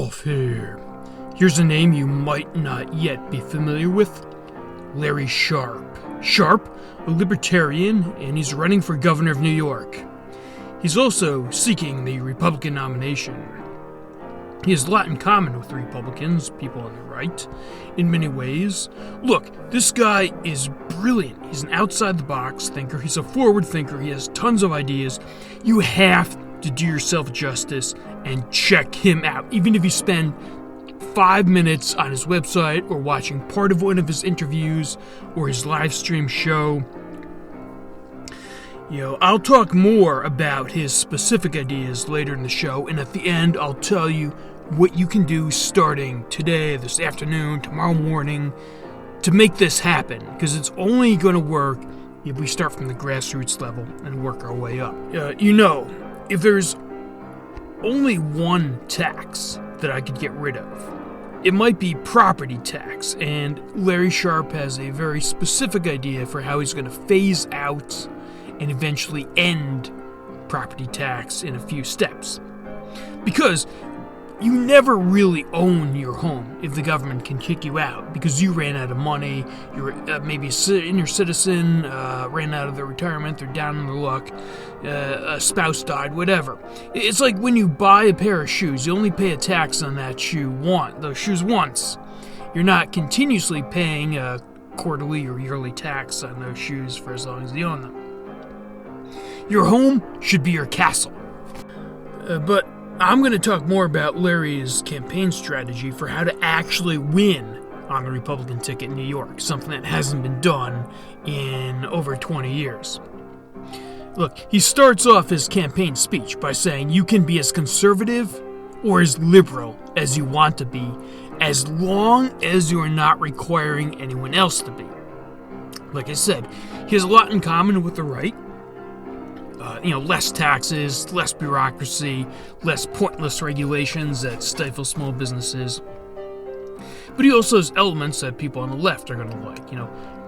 Werewolf here. Here's a name you might not yet be familiar with. Larry Sharpe. Sharpe, a libertarian, and he's running for governor of New York. He's also seeking the Republican nomination. He has a lot in common with the Republicans, people on the right, in many ways. Look, this guy is brilliant. He's an outside-the-box thinker. He's a forward thinker. He has tons of ideas. You have to do yourself justice and check him out. Even if you spend 5 minutes on his website or watching part of one of his interviews or his live stream show. I'll talk more about his specific ideas later in the show, and at the end I'll tell you what you can do starting today, this afternoon, tomorrow morning to make this happen, because it's only going to work if we start from the grassroots level and work our way up. If there's only one tax that I could get rid of, it might be property tax, and Larry Sharpe has a very specific idea for how he's going to phase out and eventually end property tax in a few steps. Because you never really own your home if the government can kick you out because you ran out of money, you're maybe a senior citizen, ran out of their retirement, they're down in their luck, a spouse died, whatever. It's like when you buy a pair of shoes, you only pay a tax on that those shoes once. You're not continuously paying a quarterly or yearly tax on those shoes for as long as you own them. Your home should be your castle. But I'm going to talk more about Larry's campaign strategy for how to actually win on the Republican ticket in New York, something that hasn't been done in over 20 years. Look, he starts off his campaign speech by saying you can be as conservative or as liberal as you want to be, as long as you are not requiring anyone else to be. Like I said, he has a lot in common with the right. Less taxes, less bureaucracy, less pointless regulations that stifle small businesses. But he also has elements that people on the left are going to like.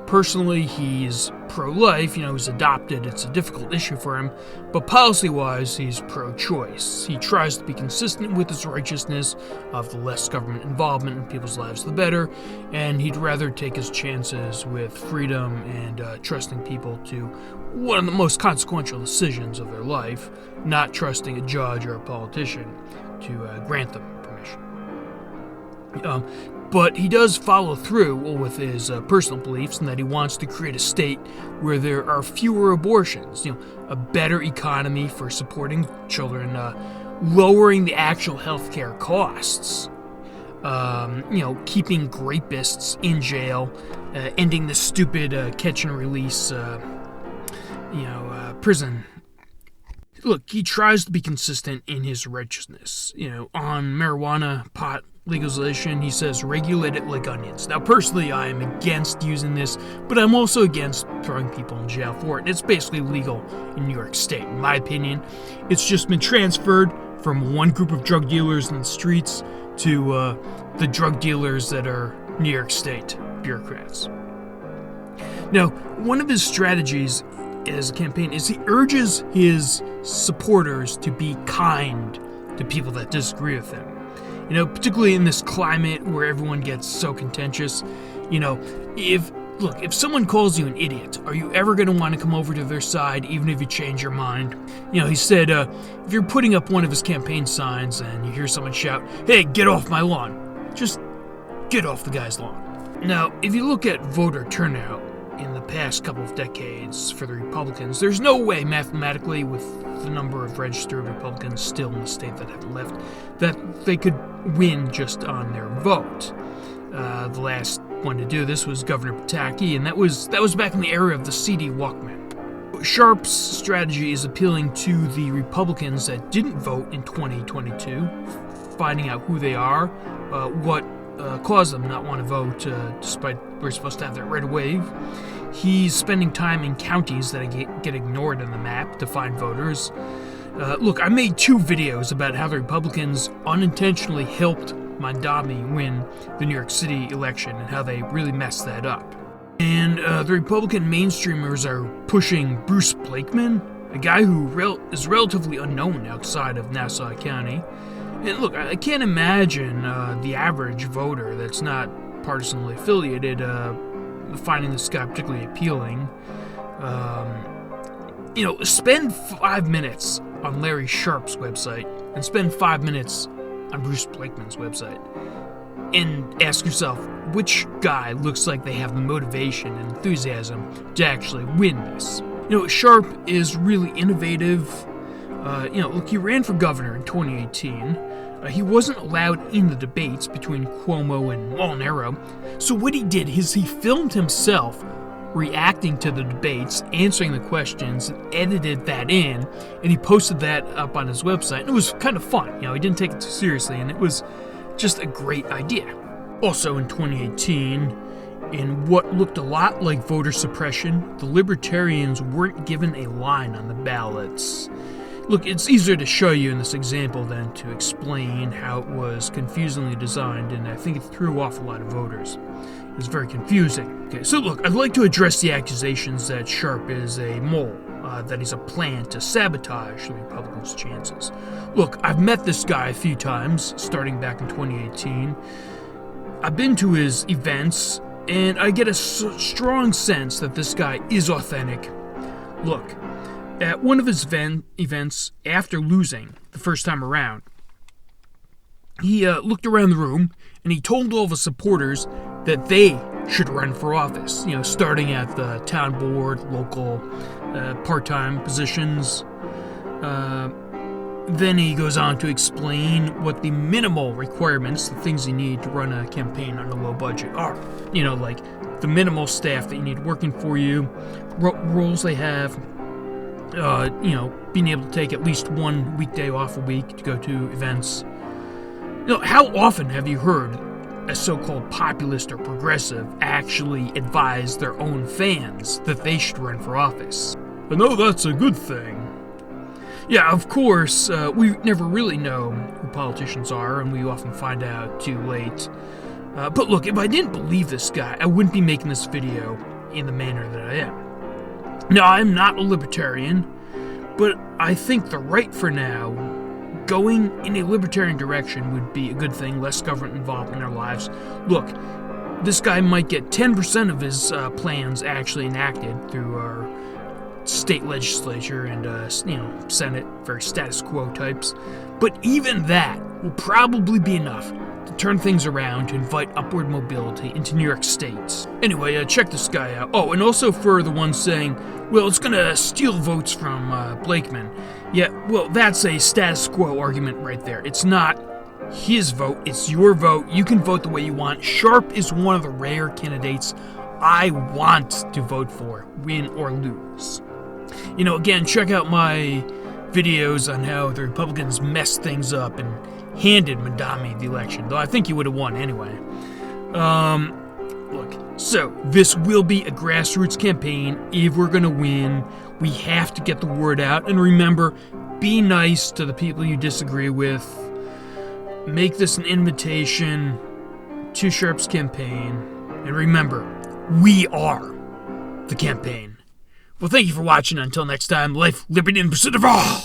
Personally, he's pro-life. He's adopted. It's a difficult issue for him. But policy-wise, he's pro-choice. He tries to be consistent with his righteousness of the less government involvement in people's lives, the better. And he'd rather take his chances with freedom and trusting people to one of the most consequential decisions of their life, not trusting a judge or a politician to grant them permission. But he does follow through with his personal beliefs in that he wants to create a state where there are fewer abortions, a better economy for supporting children, lowering the actual healthcare costs, keeping rapists in jail, ending the stupid catch and release, prison. Look, he tries to be consistent in his righteousness. On marijuana, pot, legalization, he says regulate it like onions. Now, personally, I am against using this, but I'm also against throwing people in jail for it. It's basically legal in New York State, in my opinion. It's just been transferred from one group of drug dealers in the streets to the drug dealers that are New York State bureaucrats. Now, one of his strategies as a campaign is he urges his supporters to be kind to people that disagree with him. Particularly in this climate where everyone gets so contentious, if someone calls you an idiot, are you ever going to want to come over to their side even if you change your mind? He said, if you're putting up one of his campaign signs and you hear someone shout, "Hey, get off my lawn," just get off the guy's lawn. Now, if you look at voter turnout in the past couple of decades for the Republicans, there's no way mathematically, with the number of registered Republicans still in the state that haven't left, that they could win just on their vote. The last one to do this was Governor Pataki, and that was back in the era of the CD Walkman. Sharpe's strategy is appealing to the Republicans that didn't vote in 2022, finding out who they are, what caused them not want to vote, despite we're supposed to have that red wave. He's spending time in counties that get ignored on the map to find voters. Look, I made 2 videos about how the Republicans unintentionally helped Mandami win the New York City election and how they really messed that up. And the Republican mainstreamers are pushing Bruce Blakeman, a guy who is relatively unknown outside of Nassau County, And look, I can't imagine the average voter that's not partisanly affiliated finding this guy particularly appealing. Spend 5 minutes on Larry Sharpe's website and spend 5 minutes on Bruce Blakeman's website and ask yourself which guy looks like they have the motivation and enthusiasm to actually win this. Sharpe is really innovative. Look, he ran for governor in 2018. He wasn't allowed in the debates between Cuomo and Molinaro. So what he did is he filmed himself reacting to the debates, answering the questions, and edited that in, and he posted that up on his website. And it was kind of fun. He didn't take it too seriously, and it was just a great idea. Also in 2018, in what looked a lot like voter suppression, the Libertarians weren't given a line on the ballots. Look, it's easier to show you in this example than to explain how it was confusingly designed, and I think it threw off a lot of voters. It was very confusing. Okay, so look, I'd like to address the accusations that Sharpe is a mole, that he's a plan to sabotage the Republicans' chances. Look, I've met this guy a few times, starting back in 2018. I've been to his events, and I get a strong sense that this guy is authentic. Look, at one of his events, after losing the first time around, he looked around the room and he told all of his supporters that they should run for office, starting at the town board, local, part-time positions. Then he goes on to explain what the minimal requirements, the things you need to run a campaign on a low budget are. Like the minimal staff that you need working for you, roles they have, being able to take at least one weekday off a week to go to events. How often have you heard a so-called populist or progressive actually advise their own fans that they should run for office? I know that's a good thing. Yeah, of course, we never really know who politicians are, and we often find out too late. But look, if I didn't believe this guy, I wouldn't be making this video in the manner that I am. Now, I'm not a libertarian, but I think the right for now, going in a libertarian direction would be a good thing, less government involvement in our lives. Look, this guy might get 10% of his plans actually enacted through our state legislature and, Senate, very status quo types. But even that will probably be enough to turn things around to invite upward mobility into New York State. Anyway, check this guy out. Oh, and also for the ones saying, well, it's gonna steal votes from Blakeman. Yeah, well, that's a status quo argument right there. It's not his vote, it's your vote. You can vote the way you want. Sharpe is one of the rare candidates I want to vote for, win or lose. Again, check out my videos on how the Republicans messed things up and handed Madami the election, though I think he would have won anyway. Look, so this will be a grassroots campaign. If we're gonna win, we have to get the word out. And remember, be nice to the people you disagree with. Make this an invitation to Sharpe's campaign. And remember, we are the campaign. Well, thank you for watching. Until next time, life, liberty, and pursuit of all.